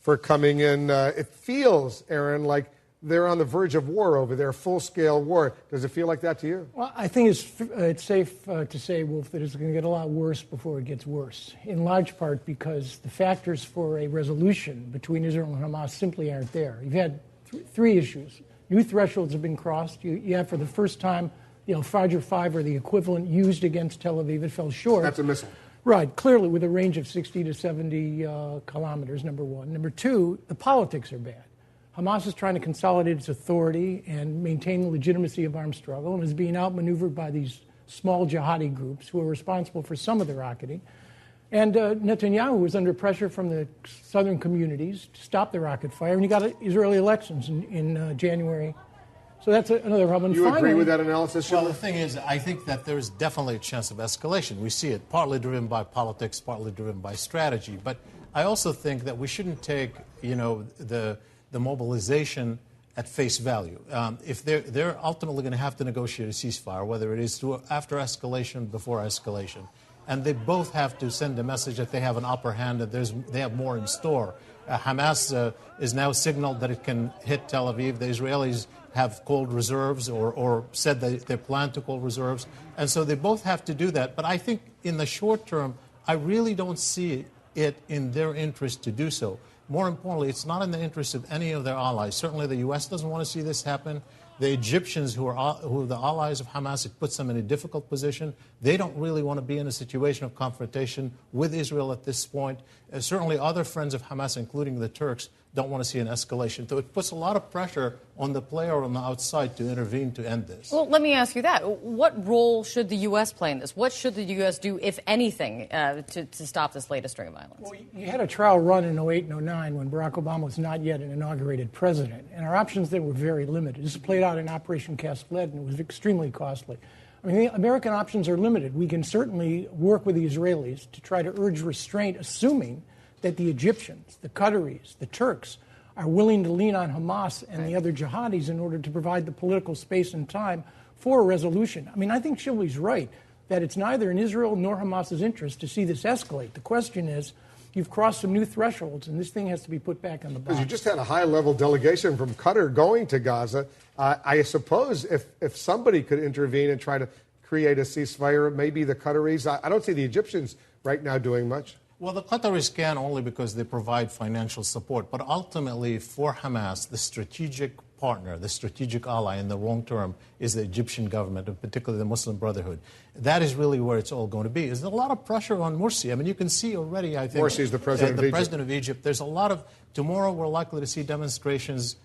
for coming in. It feels, Aaron, like they're on the verge of war over there, full-scale war. Does it feel like that to you? Well, I think it's safe to say, Wolf, that it's going to get a lot worse before it gets worse, in large part because the factors for a resolution between Israel and Hamas simply aren't there. You've had three issues. New thresholds have been crossed. You have, for the first time, the Al-Fajr 5, or the equivalent, used against Tel Aviv. It fell short. That's a missile. Right, clearly with a range of 60 to 70 kilometers, number one. Number two, the politics are bad. Hamas is trying to consolidate its authority and maintain the legitimacy of armed struggle and is being outmaneuvered by these small jihadi groups who are responsible for some of the rocketing. And Netanyahu was under pressure from the southern communities to stop the rocket fire, and you got Israeli elections in January. So that's another problem. You agree with that analysis, Well, the thing is, I think that there is definitely a chance of escalation. We see it partly driven by politics, partly driven by strategy. But I also think that we shouldn't take, the mobilization at face value. If they're ultimately going to have to negotiate a ceasefire, whether it is after escalation, before escalation, and they both have to send a message that they have an upper hand, that they have more in store. Hamas is now signaled that it can hit Tel Aviv. The Israelis have called reserves or said that they plan to call reserves. And so they both have to do that. But I think in the short term, I really don't see it in their interest to do so. More importantly, it's not in the interest of any of their allies. Certainly the U.S. doesn't want to see this happen. The Egyptians, who are the allies of Hamas, it puts them in a difficult position. They don't really want to be in a situation of confrontation with Israel at this point. Certainly other friends of Hamas, including the Turks, don't want to see an escalation. So it puts a lot of pressure on the player on the outside to intervene to end this. Well, let me ask you that. What role should the U.S. play in this? What should the U.S. do, if anything, to stop this latest string of violence? Well, you had a trial run in 08 and 09 when Barack Obama was not yet an inaugurated president, and our options then were very limited. This played out in Operation Cast Lead, and it was extremely costly. I mean, the American options are limited. We can certainly work with the Israelis to try to urge restraint, assuming that the Egyptians, the Qataris, the Turks are willing to lean on Hamas and the other jihadis in order to provide the political space and time for a resolution. I mean, I think Shively's right that it's neither in Israel nor Hamas's interest to see this escalate. The question is, you've crossed some new thresholds, and this thing has to be put back on the box. Because you just had a high-level delegation from Qatar going to Gaza. I suppose if somebody could intervene and try to create a ceasefire, maybe the Qataris. I don't see the Egyptians right now doing much. Well, the Qataris can only because they provide financial support. But ultimately, for Hamas, the strategic partner, the strategic ally in the long term is the Egyptian government, and particularly the Muslim Brotherhood. That is really where it's all going to be. There's a lot of pressure on Morsi. I mean, you can see already, I think. Morsi is the president of Egypt. There's a lot of, tomorrow we're likely to see demonstrations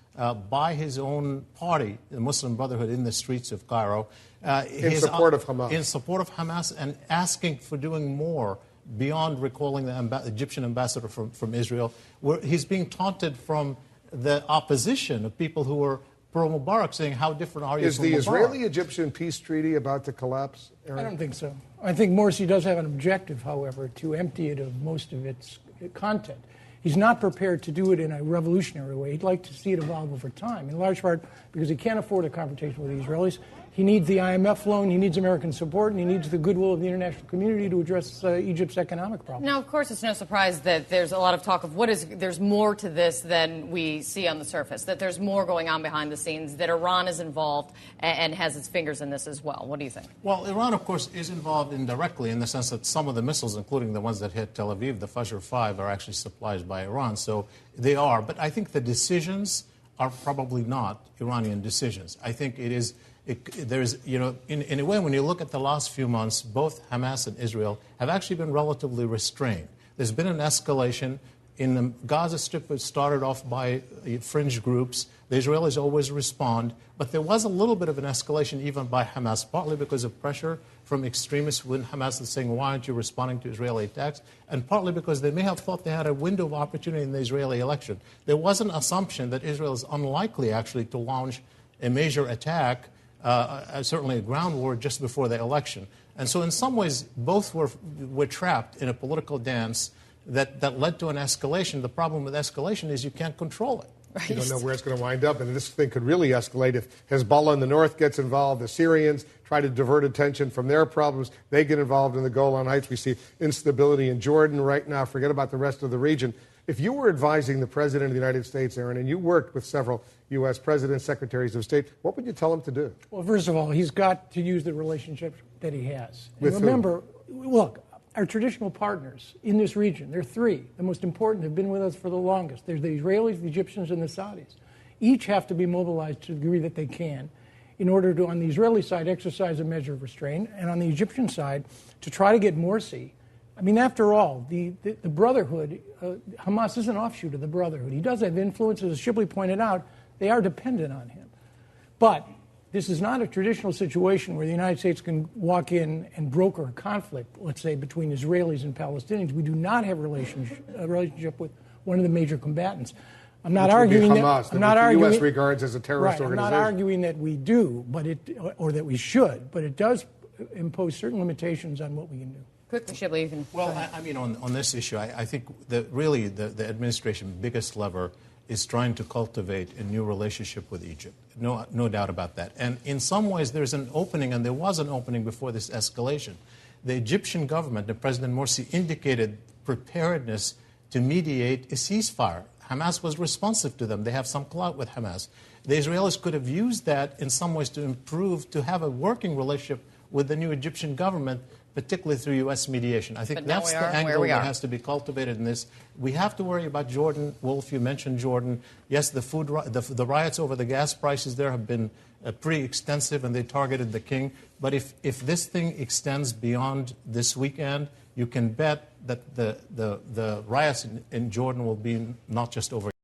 by his own party, the Muslim Brotherhood, in the streets of Cairo. In support of Hamas. In support of Hamas, and asking for doing more beyond recalling the Egyptian ambassador from Israel. He's being taunted from the opposition of people who are pro-Mubarak, saying, how different are you from Mubarak? Is the Israeli-Egyptian peace treaty about to collapse, Aaron? I don't think so. I think Morsi does have an objective, however, to empty it of most of its content. He's not prepared to do it in a revolutionary way. He'd like to see it evolve over time, in large part because he can't afford a confrontation with the Israelis. He needs the IMF loan, he needs American support, and he needs the goodwill of the international community to address Egypt's economic problems. Now, of course, it's no surprise that there's a lot of talk of there's more to this than we see on the surface, that there's more going on behind the scenes, that Iran is involved and has its fingers in this as well. What do you think? Well, Iran, of course, is involved indirectly in the sense that some of the missiles, including the ones that hit Tel Aviv, the Fajr 5, are actually supplied by Iran. So they are. But I think the decisions are probably not Iranian decisions. I think it is... There's, in a way, when you look at the last few months, both Hamas and Israel have actually been relatively restrained. There's been an escalation. In the Gaza Strip, it started off by fringe groups. The Israelis always respond. But there was a little bit of an escalation even by Hamas, partly because of pressure from extremists when Hamas is saying, why aren't you responding to Israeli attacks? And partly because they may have thought they had a window of opportunity in the Israeli election. There was an assumption that Israel is unlikely, actually, to launch a major attack, certainly a ground war, just before the election. And so in some ways, both were trapped in a political dance that led to an escalation. The problem with escalation is you can't control it. Right. You don't know where it's going to wind up, and this thing could really escalate if Hezbollah in the north gets involved, the Syrians try to divert attention from their problems, they get involved in the Golan Heights. We see instability in Jordan right now. Forget about the rest of the region. If you were advising the President of the United States, Aaron, and you worked with several U.S. presidents, secretaries of state, what would you tell him to do? Well, first of all, he's got to use the relationship that he has. With and remember, look, our traditional partners in this region, there are three. The most important have been with us for the longest. There's the Israelis, the Egyptians, and the Saudis. Each have to be mobilized to the degree that they can in order to, on the Israeli side, exercise a measure of restraint, and on the Egyptian side, to try to get Morsi. I mean, after all, the Brotherhood, Hamas is an offshoot of the Brotherhood. He does have influence, as Shipley pointed out. They are dependent on him. But this is not a traditional situation where the United States can walk in and broker a conflict, let's say, between Israelis and Palestinians. We do not have a relationship with one of the major combatants. I'm not arguing Hamas, that. I'm not arguing. The U.S. regards as a terrorist organization. I'm not arguing that we do, or that we should, but it does impose certain limitations on what we can do. Quickly, Shipley, you can. Well, I mean, on this issue, I think that really the administration's biggest lever is trying to cultivate a new relationship with Egypt. No doubt about that. And in some ways, there's an opening, and there was an opening before this escalation. The Egyptian government, and President Morsi, indicated preparedness to mediate a ceasefire. Hamas was responsive to them. They have some clout with Hamas. The Israelis could have used that in some ways to improve, to have a working relationship with the new Egyptian government, particularly through U.S. mediation. I think that's the angle that has to be cultivated in this. We have to worry about Jordan. Wolf, you mentioned Jordan. Yes, the riots over the gas prices there have been pretty extensive, and they targeted the king. But if this thing extends beyond this weekend, you can bet that the riots in Jordan will be not just over